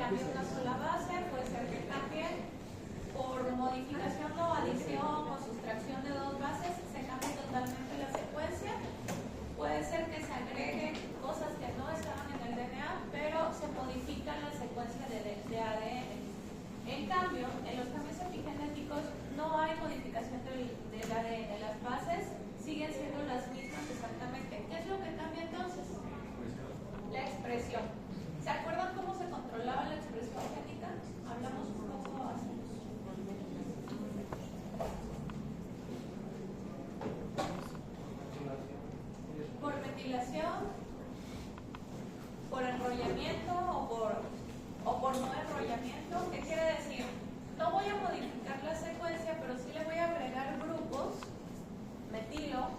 cambie una sola base, puede ser que cambie por modificación o adición o sustracción de dos bases, se cambie totalmente la secuencia. Puede ser que se agreguen cosas que no estaban en el DNA, pero se modifican la secuencia de ADN. En cambio, en los cambios epigenéticos no hay modificación del ADN. Las bases siguen siendo las mismas exactamente. ¿Qué es lo que cambia entonces? La expresión. ¿Se acuerdan cómo se controlaba la expresión génica? Hablamos un poco así. Por metilación, por enrollamiento o por no enrollamiento. ¿Qué quiere decir? No voy a modificar la secuencia, pero sí le voy a agregar grupos metilo,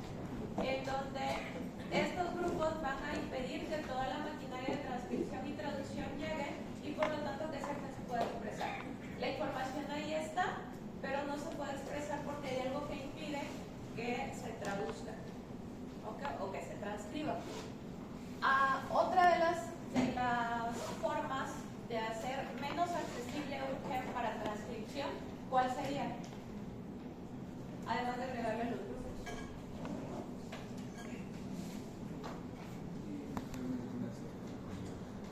en donde estos grupos van a impedir que toda la maquinaria de transcripción y traducción llegue y por lo tanto que ese gen se pueda expresar. La información ahí está, pero no se puede expresar porque hay algo que impide que se traduzca o que se transcriba. Otra de las formas de hacer menos accesible un gen para transcripción, ¿cuál sería? Además de agregarle los grupos.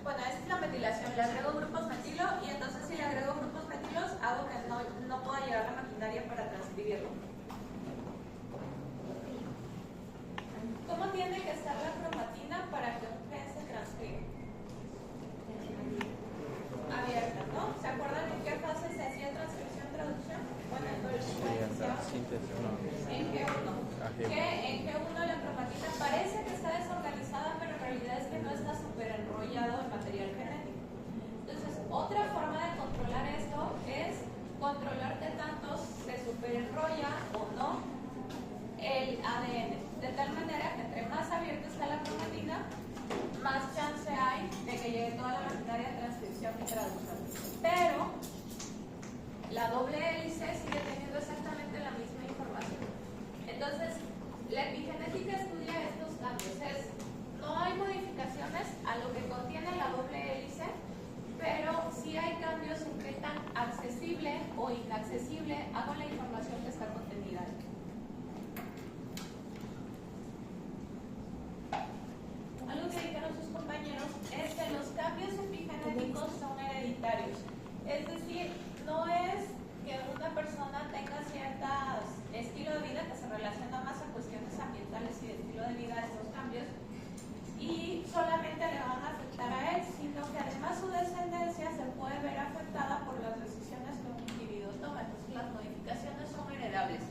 Bueno, esa es la metilación. Le agrego grupos metilo y entonces si le agrego grupos metilos hago que no pueda llegar la maquinaria para transcribirlo. ¿Cómo tiene que estar la cromatina para que un gen se transcriba? Abierta, ¿no? ¿Se acuerdan en qué fase se hacía transcripción-traducción? Bueno, entonces en G1. En G1 la cromatina parece que está desorganizada, pero en realidad es que no está súper enrollado el material genético. Entonces, otra forma de controlar esto es controlar qué tanto se superenrolla o no el ADN, de tal manera que entre más abierta está la cromatina, más chance hay de que llegue toda la maquinaria de transcripción y traducción. Pero la doble hélice sigue teniendo exactamente la misma información. Entonces, la epigenética estudia estos cambios. No hay modificaciones a lo que contiene la doble hélice, pero sí hay cambios en qué tan accesible o inaccesible hago la información que está contenida ahí. Algo que dijeron sus compañeros es que los cambios epigenéticos son hereditarios. Es decir, no es que una persona tenga cierto estilo de vida que se relaciona más a cuestiones ambientales y de estilo de vida, estos cambios, y solamente le van a afectar a él, sino que además su descendencia se puede ver afectada por las decisiones que un individuo toma. Entonces las modificaciones son heredables.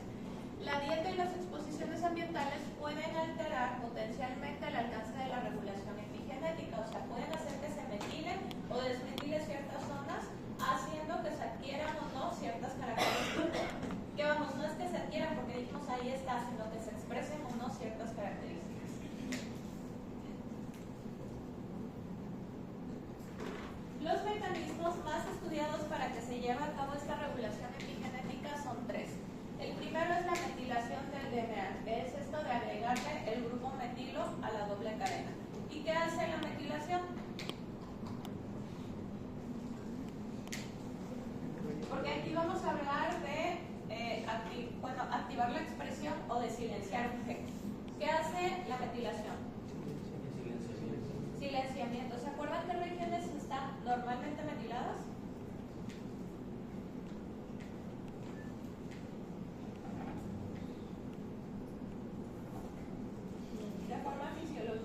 La dieta y las exposiciones ambientales pueden alterar potencialmente el alcance de la regulación epigenética, o sea, pueden hacer que se metilen o desmetilen ciertas zonas, haciendo que se adquieran o no ciertas características. Que vamos, no es que se adquieran porque dijimos ahí está, sino que se expresen o no ciertas características. Los mecanismos más estudiados para que se lleve a cabo esta regulación epigenética son tres. El primero es la metilación del DNA, que es esto de agregarle el grupo metilo a la doble cadena. ¿Y qué hace la metilación? Porque aquí vamos a hablar de activar la expresión o de silenciar un gen. ¿Qué hace la metilación? Silenciamiento. ¿Se acuerdan qué regiones están normalmente metiladas? De forma fisiológica.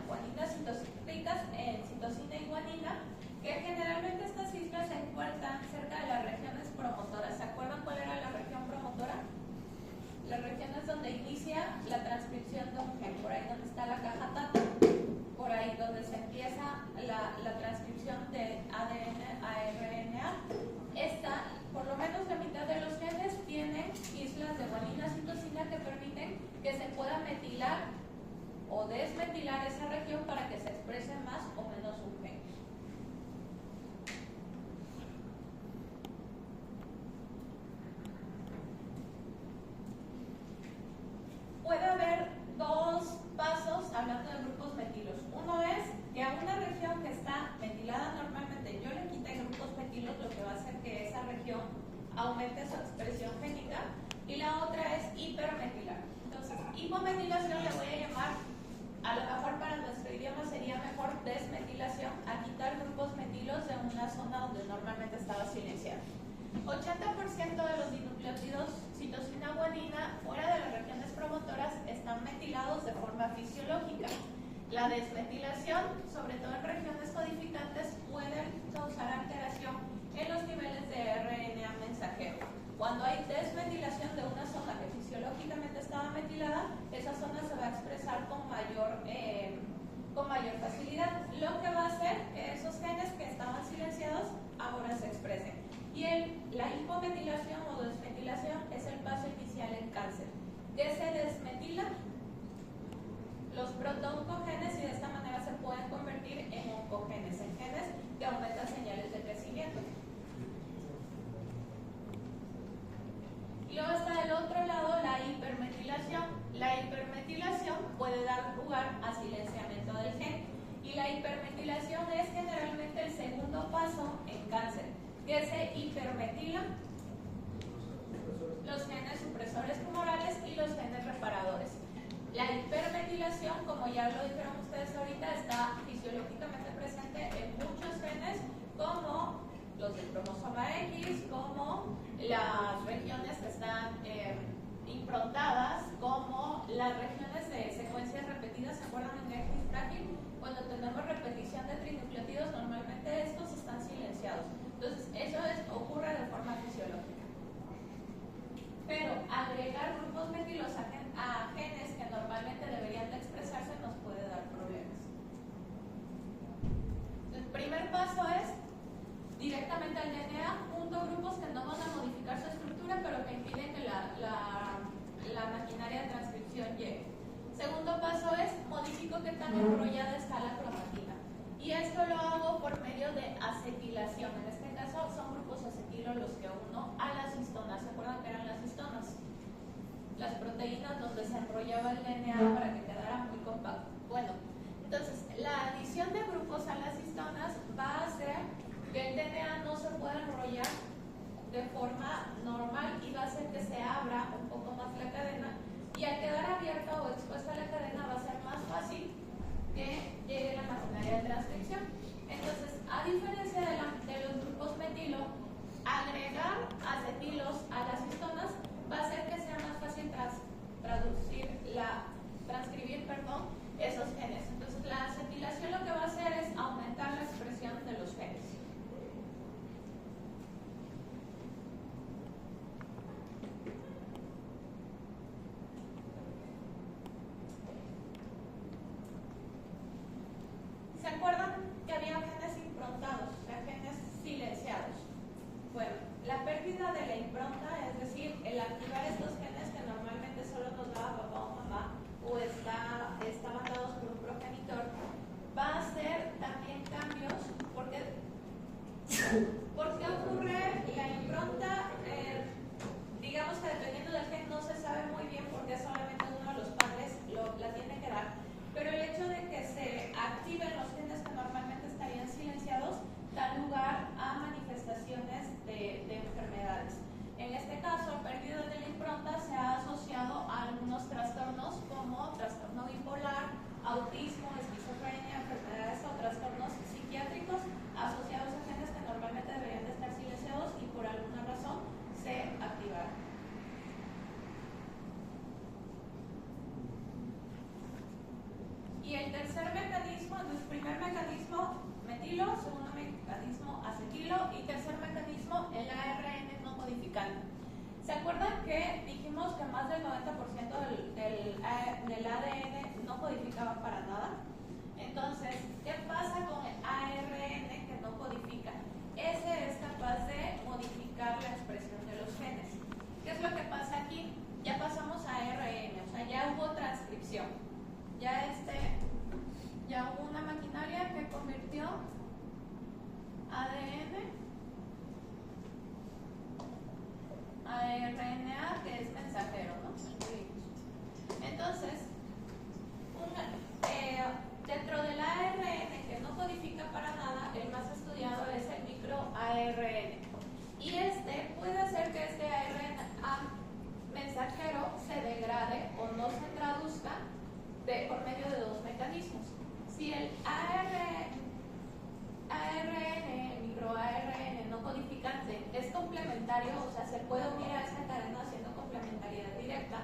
guanina. Guaninas ricas en citosina y guanina, que generalmente estas islas se encuentran cerca de las regiones promotoras. ¿Se acuerdan cuál era la región promotora? La región es donde inicia la transcripción de un gen, por ahí donde está la caja tata, por ahí donde se empieza la transcripción de ADN a RNA. Por lo menos la mitad de los genes tienen islas de guanina citosina que permiten que se pueda metilar o desmetilar esa región para que se exprese más o menos un gen. Puede haber dos pasos hablando de grupos metilos. Uno es que a una región que está metilada normalmente, yo le quité grupos metilos, lo que va a hacer que esa región aumente su expresión génica, y la otra es hipermetilar. Entonces, hipometilación le voy a llamar, a lo mejor para nuestro idioma sería mejor desmetilación, a quitar grupos metilos de una zona donde normalmente estaba silenciado. 80% de los dinucleótidos citosina guanina fuera de las regiones promotoras están metilados de forma fisiológica. La desmetilación, sobre todo en regiones codificantes, puede causar alteración en los niveles de RNA mensajero. Cuando hay desmetilación de una zona que fisiológicamente estaba metilada, esa zona se va a expresar con mayor facilidad, lo que va a hacer que esos genes que estaban silenciados ahora se expresen. Y la hipometilación o desmetilación es el paso inicial en cáncer. ¿Qué se desmetila? Los protooncogenes, y de esta manera se pueden convertir en oncogenes, en genes que aumentan señales de crecimiento. Y luego está del otro lado la hipermetilación. La hipermetilación puede dar lugar a silenciamiento del gen. Y la hipermetilación es generalmente el segundo paso en cáncer, que se hipermetilan los genes supresores tumorales y los genes reparadores. La hipermetilación, como ya lo dijeron ustedes ahorita, está fisiológicamente presente en muchos genes, como los del cromosoma X, como las regiones que están improntadas, como las regiones de secuencias repetidas. ¿Se acuerdan en X frágil? Cuando tenemos repetición de trinucleótidos, normalmente estos están silenciados. Entonces, eso ocurre de forma fisiológica. Pero agregar grupos metilos a genes que normalmente deberían de expresarse nos puede dar problemas. El primer paso es directamente al DNA, junto a grupos que no van a modificar su estructura, pero que impiden que la maquinaria de transcripción llegue. Segundo paso es modifico qué tan enrollada está la cromatina. Y esto lo hago por medio de acetilación. En este caso son grupos acetilo los que uno a las histonas. ¿Se acuerdan que eran las histonas? Las proteínas donde se enrollaba el DNA para que quedara muy compacto. Bueno, entonces la adición de grupos a las histonas va a hacer que el DNA no se pueda enrollar de forma normal y va a hacer que se abra un poco más la cadena, y al quedar abierta o expuesta la cadena va a ser más fácil que llegue la maquinaria de transcripción. Entonces, a diferencia de los grupos metilo, agregar acetilos a las histonas va a hacer que sea más fácil transcribir esos genes. Entonces, la acetilación lo que va a hacer es aumentar la expresión de los genes. ¿Se acuerdan que había genes improntados, o sea, genes silenciados? Bueno, la pérdida de la impronta, es decir, el activar estos genes que normalmente solo nos daba papá o mamá, o estaban dados por un progenitor, va a hacer también cambios, porque ocurre la impronta, digamos que dependiendo del gen no se sabe muy bien porque solamente uno de los padres la tiene que dar, pero el hecho de que se activen los genes que normalmente estarían silenciados da lugar a manifestaciones de enfermedades. En este caso, pérdida de la impronta se ha asociado a algunos trastornos como trastorno bipolar, autismo, esquizofrenia, enfermedades o trastornos psiquiátricos asociados a genes que normalmente deberían codificante. ¿Se acuerdan que dijimos que más del 90% del ADN no codificaba para nada? Entonces, ¿qué pasa con el ARN que no codifica? Ese es capaz de modificar la expresión de los genes. ¿Qué es lo que pasa aquí? Ya pasamos a ARN, o sea, ya hubo transcripción. Ya hubo una maquinaria que convirtió ADN a RNA, que es mensajero, ¿no? Entonces, dentro del ARN que no codifica para nada, el más estudiado es el microARN. Y puede hacer que este ARN mensajero se degrade o no se traduzca por medio de dos mecanismos. Si el el microARN no codificante es complementario, o sea, se puede unir a esta cadena haciendo complementariedad directa,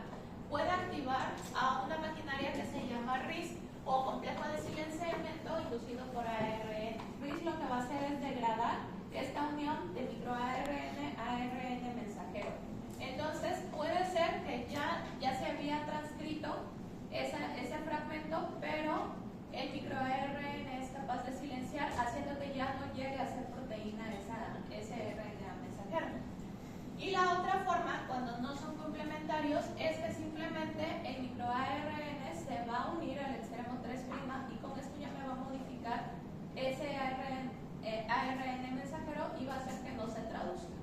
puede activar a una maquinaria que se llama RIS o complejo de silenciamiento inducido por ARN. RIS lo que va a hacer es degradar esta unión de microARN a ARN mensajero. Entonces puede ser que ya se había transcrito ese fragmento, pero el microARN es capaz de silenciar, haciendo que ya no llegue a ser proteína ese RNA mensajero. Y la otra forma, cuando no son complementarios, es que simplemente el microARN se va a unir al extremo 3' y con esto ya me va a modificar ese ARN mensajero y va a hacer que no se traduzca.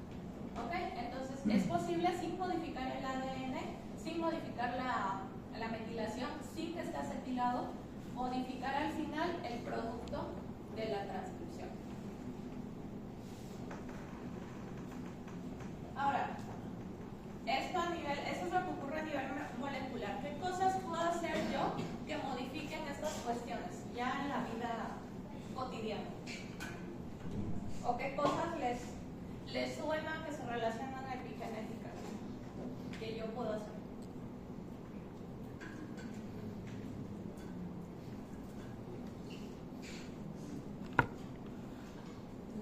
¿Ok? Entonces, es posible sin modificar el ADN, sin modificar la metilación, sin que esté acetilado, modificar al final el producto de la transcripción. Ahora, eso es lo que ocurre a nivel molecular. ¿Qué cosas puedo hacer yo que modifiquen estas cuestiones ya en la vida cotidiana? ¿O qué cosas les suena que se relacionan a epigenética que yo puedo hacer?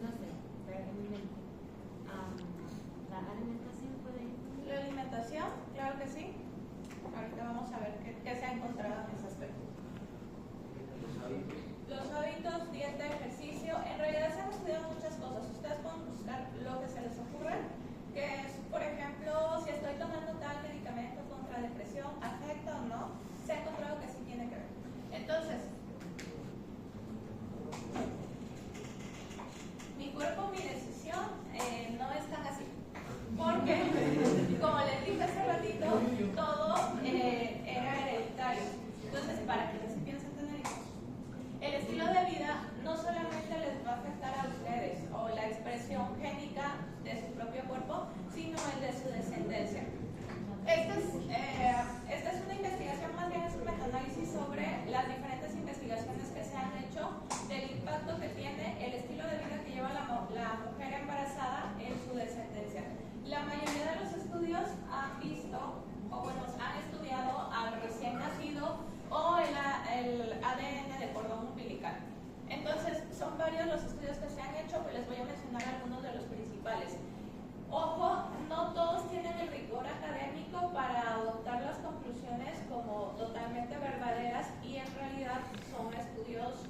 No sé, pero en mi mente. ¿La alimentación puede ir? La alimentación, claro que sí. Ahorita vamos a ver qué se ha encontrado en ese aspecto. Los hábitos, dieta, ejercicio, en realidad se han estudiado muchas cosas. Ustedes pueden buscar lo que se les ocurra, que es, por ejemplo, si estoy tomando tal medicamento contra depresión, ¿afecta o no? Se ha encontrado que sí tiene que ver. Entonces, mi cuerpo, mi decisión, no es tan así. Porque, como les dije hace ratito, todo era hereditario. Entonces, para que se piensen tener hijos, el estilo de vida no solamente les va a afectar a ustedes o la expresión génica de su propio cuerpo, sino el de su descendencia. Esta es una investigación, más bien es un metaanálisis sobre las diferentes investigaciones que se han hecho del impacto que tiene el estilo de vida que lleva la mujer embarazada en su descendencia. La mayoría de los estudios han visto, han estudiado al recién nacido o el ADN de cordón umbilical. Entonces, son varios los estudios que se han hecho, pero les voy a mencionar algunos de los principales. Ojo, no todos tienen el rigor académico para adoptar las conclusiones como totalmente verdaderas y en realidad son estudios,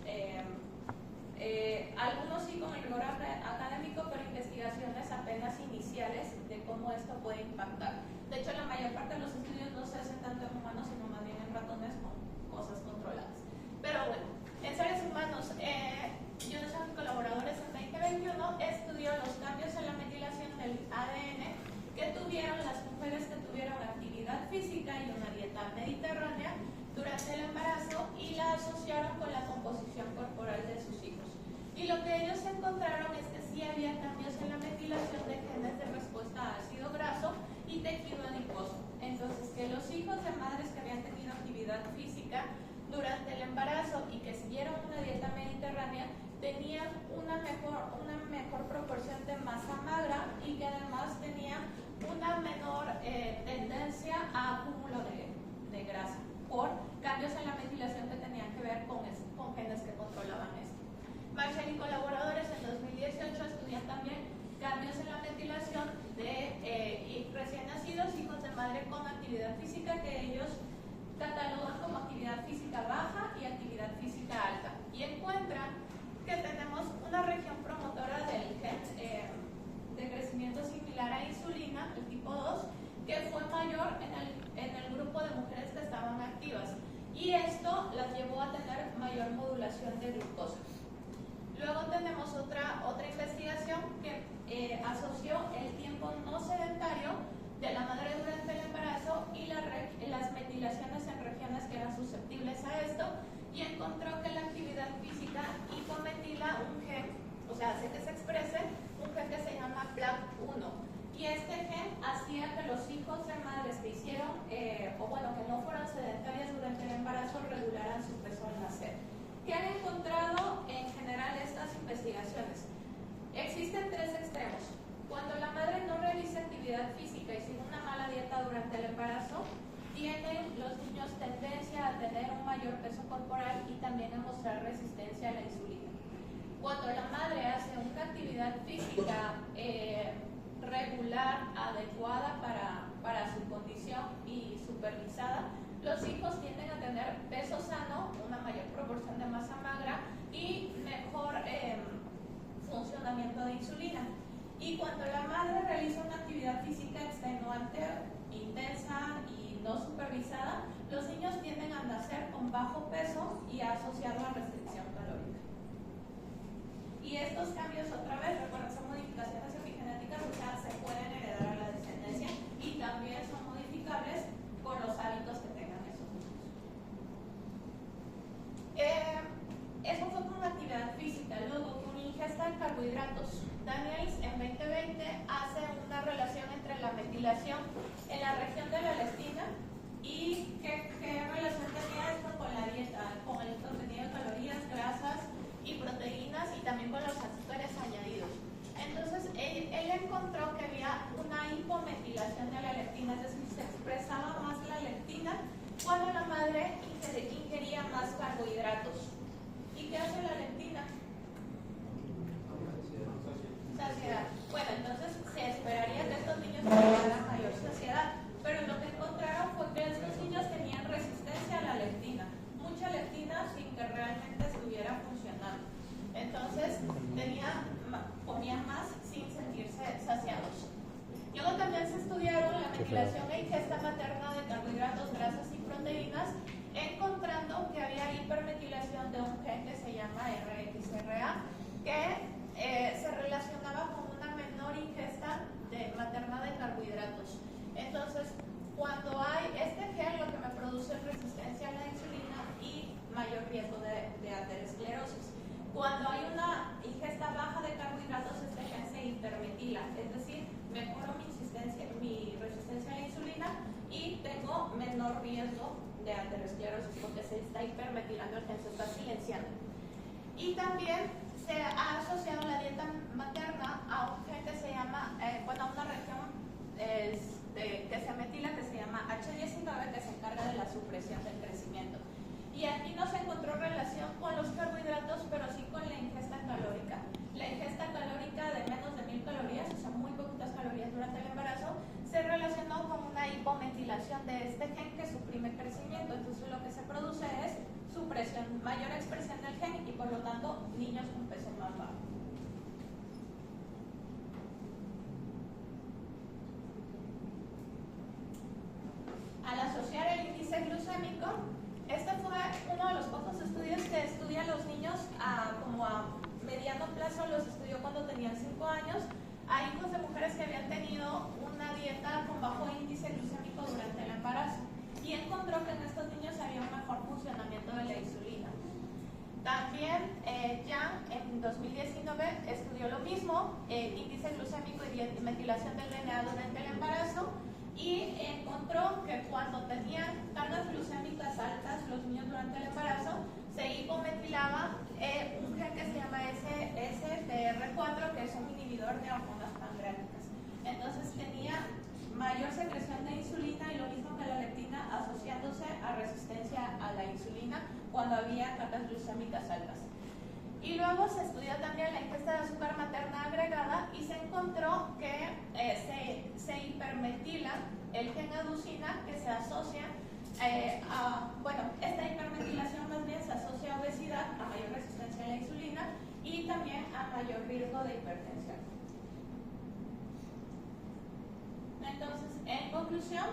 algunos sí con el rigor académico, pero investigaciones apenas iniciales de cómo esto puede impactar. De hecho, la mayor parte de los estudios no se hacen tanto en humanos, sino más bien en ratones con cosas controladas. Pero bueno, en seres humanos, yo no soy colaboradores en 2021 estudió los cambios en la metilación del ADN que tuvieron las mujeres que tuvieron actividad física y una dieta mediterránea durante el embarazo y la asociaron con la composición corporal de sus hijos. Y lo que ellos encontraron es que sí había cambios en la metilación de genes de respuesta a ácido graso y tejido adiposo. Entonces, que los hijos de madres que habían tenido actividad física durante el embarazo y que siguieron una dieta mediterránea tenían una mejor proporción de masa magra y que además tenían una menor tendencia a acúmulo de grasa por cambios en la metilación que tenían que ver con genes que controlaban esto. Marshall y colaboradores en 2018 estudian también cambios en la metilación de otra investigación que asoció el tiempo no sedentario de la madre durante el embarazo y las metilaciones en regiones que eran susceptibles a esto, y encontró que la actividad física hipometila un gen, o sea, hace que se exprese un gen que se llama PLAP1. Y este gen hacía que los hijos de madres que hicieron, que no fueran sedentarias durante el embarazo, regularan su peso al nacer. ¿Qué han encontrado en general estas investigaciones? Existen tres extremos. Cuando la madre no realiza actividad física y sigue una mala dieta durante el embarazo, tienen los niños tendencia a tener un mayor peso corporal y también a mostrar resistencia a la insulina. Cuando la madre hace una actividad física regular, adecuada para su condición y supervisada, los hijos tienden a tener peso sano, una mayor proporción de masa magra y mejor funcionamiento de insulina. Y cuando la madre realiza una actividad física extenuante, intensa y no supervisada, los niños tienden a nacer con bajo peso y a asociar la restricción calórica. Y estos cambios, otra vez, recuerden, son modificaciones epigenéticas, o sea, se pueden heredar a la descendencia y también son modificables por los hábitos que tengan esos niños. Eso fue con la actividad física. Luego, con ingesta de carbohidratos. Daniels en 2020 hace una relación entre la metilación en la región de la leptina y qué relación tenía esto con la dieta, con el contenido de calorías, grasas y proteínas, y también con los azúcares añadidos. Entonces, él encontró que había una hipometilación de la leptina, es decir, se expresaba más la leptina cuando la madre ingería más carbohidratos. ¿Y qué hace la leptina? Saciedad. Bueno, entonces se esperaría que estos niños tuvieran mayor saciedad, pero lo que encontraron fue que estos niños tenían resistencia a la leptina, mucha leptina sin que realmente estuviera funcionando. Entonces comían más sin sentirse saciados. Luego también se estudiaron la metilación e ingesta materna de carbohidratos, grasas y proteínas, encontrando que había hipermetilación de un gen que se llama RXRA, que se relacionaba con una menor ingesta materna de carbohidratos. Entonces, cuando hay este gen, lo que me produce es resistencia a la insulina y mayor riesgo de aterosclerosis. Cuando hay una ingesta baja de carbohidratos, este gen se hipermetila, es decir, mejoro mi resistencia a la insulina y tengo menor riesgo de aterosclerosis porque se está hipermetilando el gen, se está silenciando. Y también se ha asociado la dieta materna a un gen que se llama, a una región que se metila, que se llama H19, que se encarga de la supresión del crecimiento. Y aquí no se encontró relación con los carbohidratos, pero sí con la ingesta calórica. La ingesta calórica de menos de 1000 calorías, o sea, muy poquitas calorías durante el embarazo, se relacionó con una hipometilación de este gen que suprime crecimiento. Entonces, lo que se produce es supresión, mayor expresión del gen y, por lo tanto, niños con peso más bajo. Al asociar el índice glucémico, este fue uno de los pocos estudios que estudia a los niños como a mediano plazo, los estudió cuando tenían 5 años, a hijos de mujeres que habían tenido una dieta con bajo índice glucémico durante el embarazo, y encontró que en estos niños había un mejor funcionamiento de la insulina. También Yang en 2019 estudió lo mismo, índice glucémico y metilación del DNA durante el embarazo, y encontró que cuando tenían cargas glucémicas altas los niños durante el embarazo, se hipometilaba un gen que se llama STR4, que es un inhibidor de hormonas pancreáticas. Entonces tenía mayor secreción de insulina y lo mismo que la leptina, asociándose a resistencia a la insulina cuando había cargas glucémicas altas. Y luego se estudió también la ingesta de azúcar materna agregada y se encontró que se hipermetila el gen aducina, que se asocia esta hipermetilación más bien se asocia a obesidad, a mayor resistencia a la insulina y también a mayor riesgo de hipertensión. Entonces, en conclusión,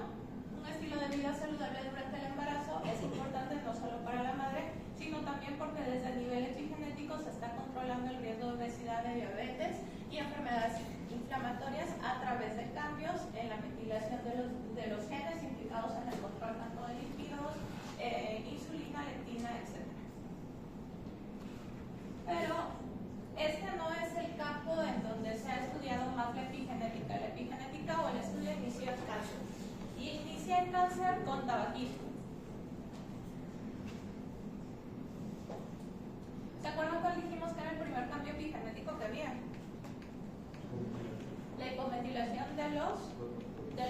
un estilo de vida saludable durante el embarazo es importante no solo para la madre, sino también porque desde el nivel epigenético se está controlando el riesgo de obesidad, de involucrados en el control tanto de lípidos, insulina, leptina, etc. Pero este no es el campo en donde se ha estudiado más la epigenética. La epigenética o el estudio inicia el cáncer. Y inicia el cáncer con tabaquismo. ¿Se acuerdan cuál dijimos que era el primer cambio epigenético que había? La hipometilación de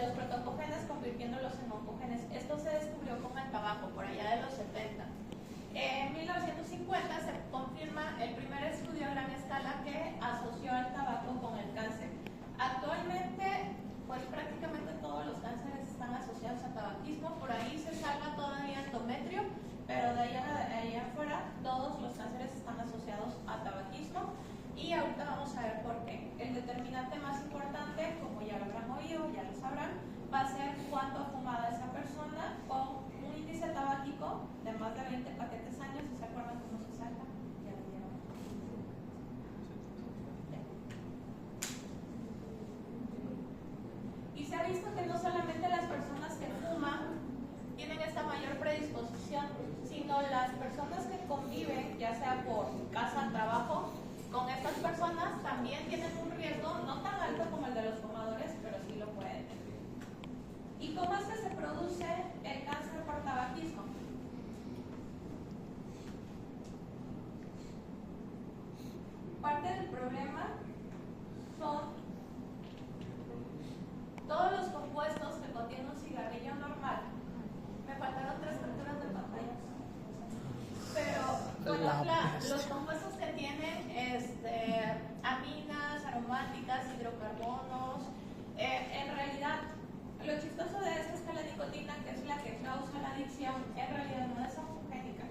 los protocogenes convirtiéndolos en oncogenes. Esto se descubrió con el tabaco por allá de los 70. En 1950 se confirma el primer estudio a gran escala que asoció el tabaco con el cáncer. Actualmente, pues prácticamente todos los cánceres están asociados a tabaquismo. Por ahí se salva todavía endometrio, pero de allá afuera todos los cánceres están asociados a tabaquismo. Y ahorita vamos a ver por qué. El determinante más importante, como ya lo habrán oído, ya lo sabrán, va a ser cuánto ha fumado esa persona con un índice tabáquico de más de 20 paquetes años. ¿Se acuerdan cómo se saca? Ya lo vieron. Y se ha visto que no solamente las personas que fuman tienen esta mayor predisposición, sino las personas que conviven, ya sea por casa, trabajo, con estas personas también tienen un riesgo no tan alto como el de los fumadores, pero sí lo pueden tener. ¿Y cómo es que se produce el cáncer por tabaquismo? Parte del problema son todos los compuestos que contiene un cigarrillo normal. Me faltaron 3 capturas de pantalla. Pero bueno, los compuestos que tienen aminas, aromáticas, hidrocarbonos, en realidad lo chistoso de esto es que la nicotina, que es la que causa la adicción, en realidad no es onogénica.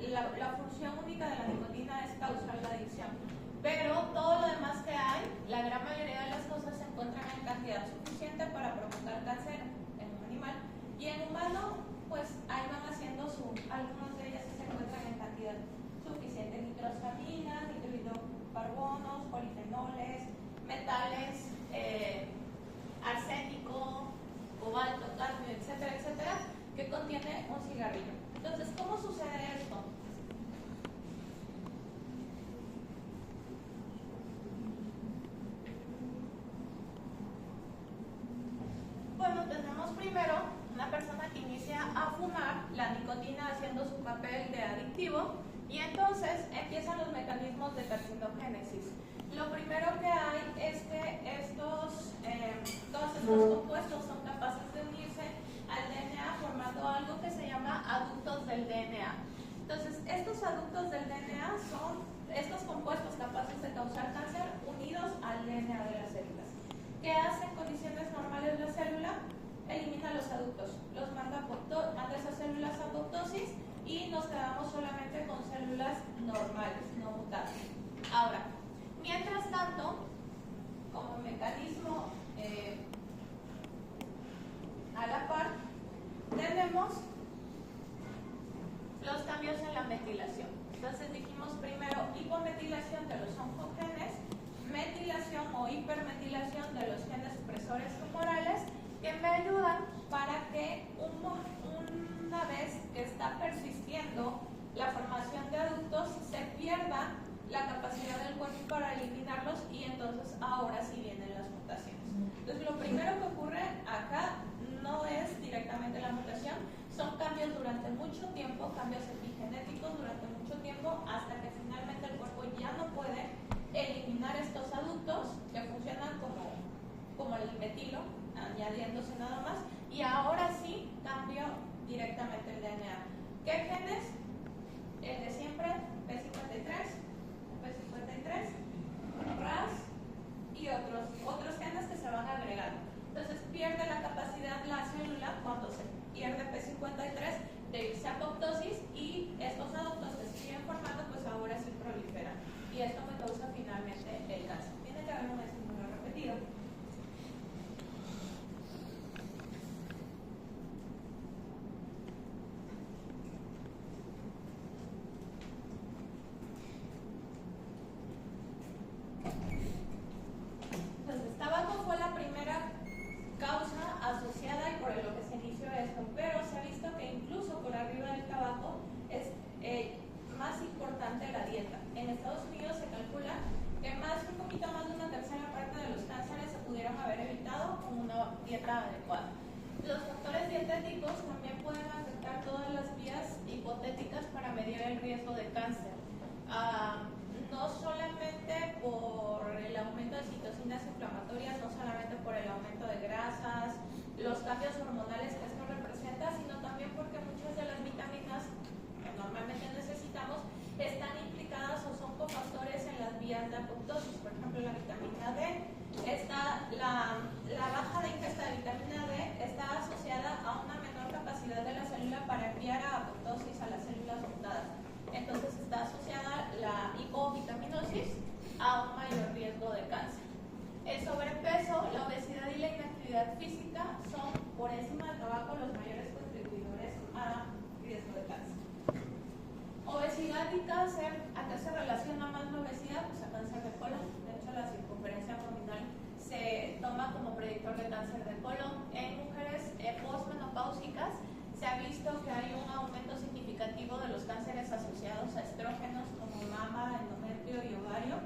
La función única de la nicotina es causar la adicción, pero todo lo demás que hay, la gran mayoría de las cosas se encuentran en cantidad suficiente para provocar cáncer en un animal, y en humano pues ahí van haciendo algunos de ellas se encuentran en cantidad suficiente: nitrosaminas, nitrohidrocarbonos, polifenoles, metales, arsénico, cobalto, cadmio, etcétera, etcétera, que contiene un cigarrillo. Entonces, ¿cómo sucede esto? Bueno, tenemos primero una persona que inicia a fumar, la nicotina haciendo su papel de adictivo, y entonces empiezan los mecanismos de carcinogénesis. Lo primero que hay es que todos estos compuestos son capaces de unirse al DNA formando algo que se llama aductos del DNA. Entonces, estos aductos del DNA son estos compuestos capaces de causar cáncer unidos al DNA de las células. ¿Qué hace en condiciones normales la célula? Elimina los aductos, los manda a esas células a apoptosis y nos quedamos solamente con células normales, no mutadas. Ahora, mientras tanto, como mecanismo a la par, tenemos los cambios en la metilación. Entonces dijimos primero hipometilación de los oncogenes, metilación o hipermetilación de los genes supresores tumorales, que me ayudan para que una vez que está persistiendo la formación de aductos, se pierda la capacidad del cuerpo para eliminarlos, y entonces ahora sí vienen las mutaciones. Entonces lo primero que ocurre acá no es directamente la mutación, son cambios durante mucho tiempo, cambios epigenéticos durante mucho tiempo, hasta que finalmente el cuerpo ya no puede eliminar estos aductos que funcionan como el metilo, añadiéndose nada más, y ahora sí cambio directamente el DNA. ¿Qué genes? El de siempre, P53, RAS y otros genes que se van agregando. Entonces pierde la capacidad la célula cuando se pierde P53 de irse a apoptosis, y estos aductos que se siguen formando pues ahora sí manera adecuada. Los factores dietéticos también pueden afectar todas las vías hipotéticas para medir el riesgo de cáncer. No solamente por el aumento de citocinas inflamatorias, no solamente por el aumento de grasas, los cambios hormonales que esto representa, sino también porque muchas de las vitaminas que normalmente necesitamos están implicadas o son cofactores en las vías de apoptosis. Por ejemplo, la vitamina D, la baja de ingesta de vitamina D está asociada a una menor capacidad de la célula para enviar a apoptosis a las células ondadas. Entonces está asociada la hipovitaminosis a un mayor riesgo de cáncer. El sobrepeso, la obesidad y la inactividad física son, por encima del tabaco, los mayores contribuidores a riesgo de cáncer. Obesidad y cáncer, ¿a qué se relaciona más la obesidad? Pues a cáncer de colon. De hecho, la circunferencia abdominal se toma como predictor de cáncer de colon. En mujeres postmenopáusicas se ha visto que hay un aumento significativo de los cánceres asociados a estrógenos como mama, endometrio y ovario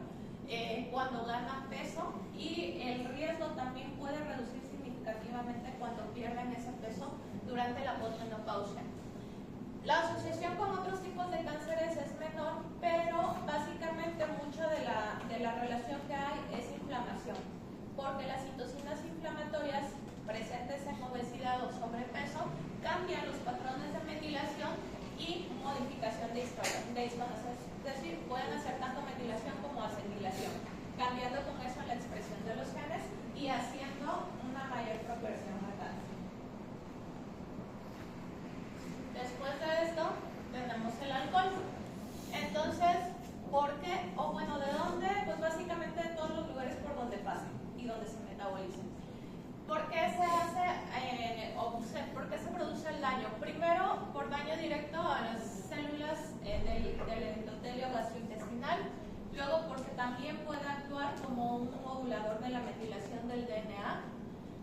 cuando ganan peso, y el riesgo también puede reducir significativamente cuando pierden ese peso durante la posmenopausia. La asociación con otros tipos de cánceres es menor, pero básicamente mucho de la relación que hay es inflamación, porque las citocinas inflamatorias presentes en obesidad o sobrepeso cambian los patrones de metilación y modificación de histonas, es decir, pueden hacer tanto metilación como acetilación, cambiando con eso la expresión de los genes y haciendo una mayor propensión a cáncer. Después de esto tenemos el alcohol. Entonces, ¿por qué? O bueno, ¿de dónde? Pues básicamente de todos los lugares por donde pasan y donde se metabolizan. ¿Por qué se hace por qué se produce el daño? Primero, por daño directo a las células del endotelio gastrointestinal. Luego, porque también puede actuar como un modulador de la metilación del DNA.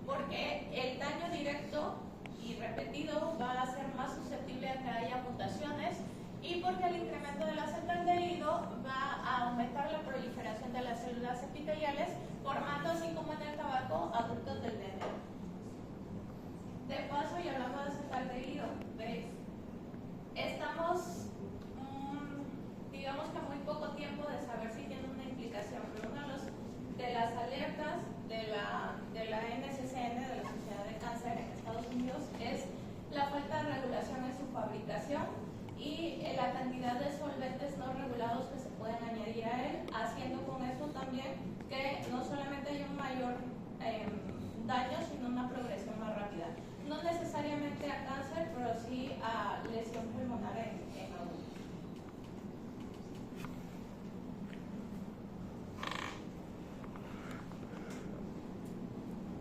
Porque el daño directo y repetido va a ser más susceptible a que haya mutaciones. Y porque el incremento del acetaldehído va a aumentar la proliferación de las células epiteliales, formando, así como en el tabaco, adultos del DNA. De paso, y hablando de acetaldehído, ¿veis? Estamos, digamos que a muy poco tiempo de saber si tiene una implicación, pero una de las alertas de la NCCN, de la Sociedad de Cáncer en Estados Unidos, es la falta de regulación en su fabricación y la cantidad de solventes no regulados que se pueden añadir a él, haciendo con esto también que no solamente haya un mayor daño, sino una progresión más rápida. No necesariamente a cáncer, pero sí a lesión pulmonar en adultos.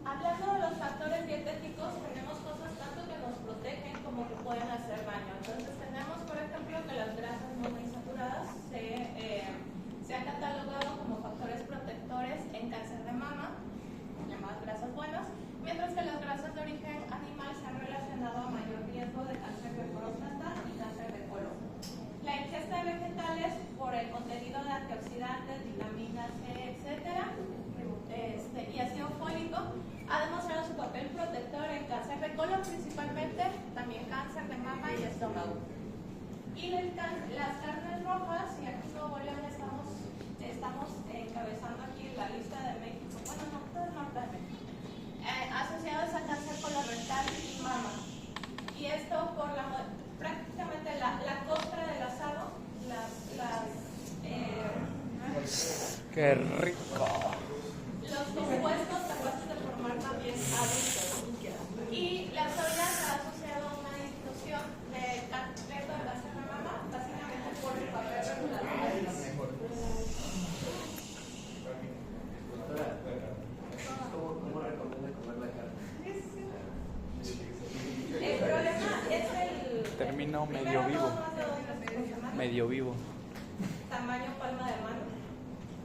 Hablando de los factores dietéticos, tenemos cosas tanto que nos protegen como que pueden hacer daño. Entonces tenemos, por ejemplo, que las grasas monoinsaturadas se han catalogado como factores protectores en cáncer de mama, llamadas grasas buenas, mientras que las grasas de origen animal se han relacionado a mayor riesgo de cáncer de próstata y cáncer de colon. La ingesta de vegetales, por el contenido de antioxidantes, vitaminas C, etcétera, y ácido fólico, ha demostrado su papel protector en cáncer de colon principalmente, también cáncer de mama y estómago. Y las carnes rojas, y aquí en Nuevo León estamos encabezando aquí la lista de México, bueno, no, todo el norte de México, asociadas a cáncer colorectal y mama. Y esto por prácticamente la costra del asado, ¡qué rico! los compuestos capaces de formar también adultos. Y la soya se ha asociado a una disminución de cáncer de mama, básicamente por el papel regulador. ¿Cómo recomienda comer la carne? El problema es el Termino medio primero, vivo. no más de 2 veces por semana. Medio vivo. Tamaño palma de mano.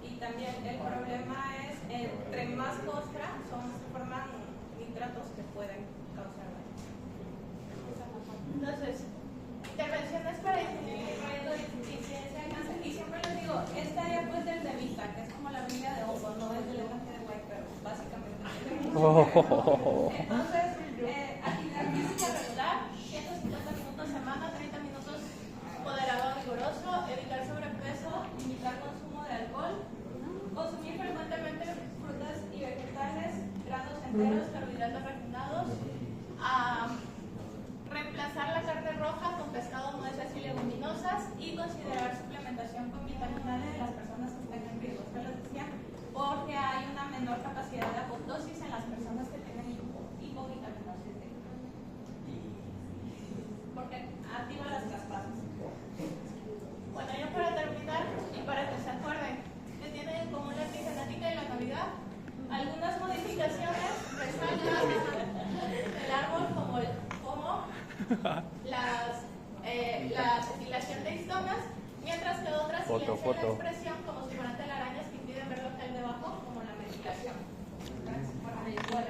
Y también el problema es, entre más costra, se forman nitratos que pueden causar daño. Entonces, intervenciones para disminuir el riesgo de incidencia de cáncer. Y siempre les digo, esta área pues del de Vita, que es como la Biblia de Hongo, no es del lenguaje de White, pero básicamente. Entonces, actividad física regular, 150 minutos semana, 30 minutos moderado vigoroso, evitar sobrepeso, limitar consumo de alcohol, consumir frecuentemente frutas y vegetales, granos enteros, carbohidratos refinados, reemplazar la carne roja con pescado, nueces y leguminosas y considerar suplementación con vitamina D de las personas que estén en riesgo. Esto les decía porque hay una menor capacidad de apodosis en las personas que tienen hipovitaminosis D. Porque activa las traspasos. Bueno, ya para terminar y para que se acuerden que tienen en común la epigenética y la Navidad, algunas modificaciones resaltan el árbol como la etilación de histonas, mientras que otras silencian la expresión como si fueran telarañas que impiden ver lo que hay debajo, como la metilación. Bueno,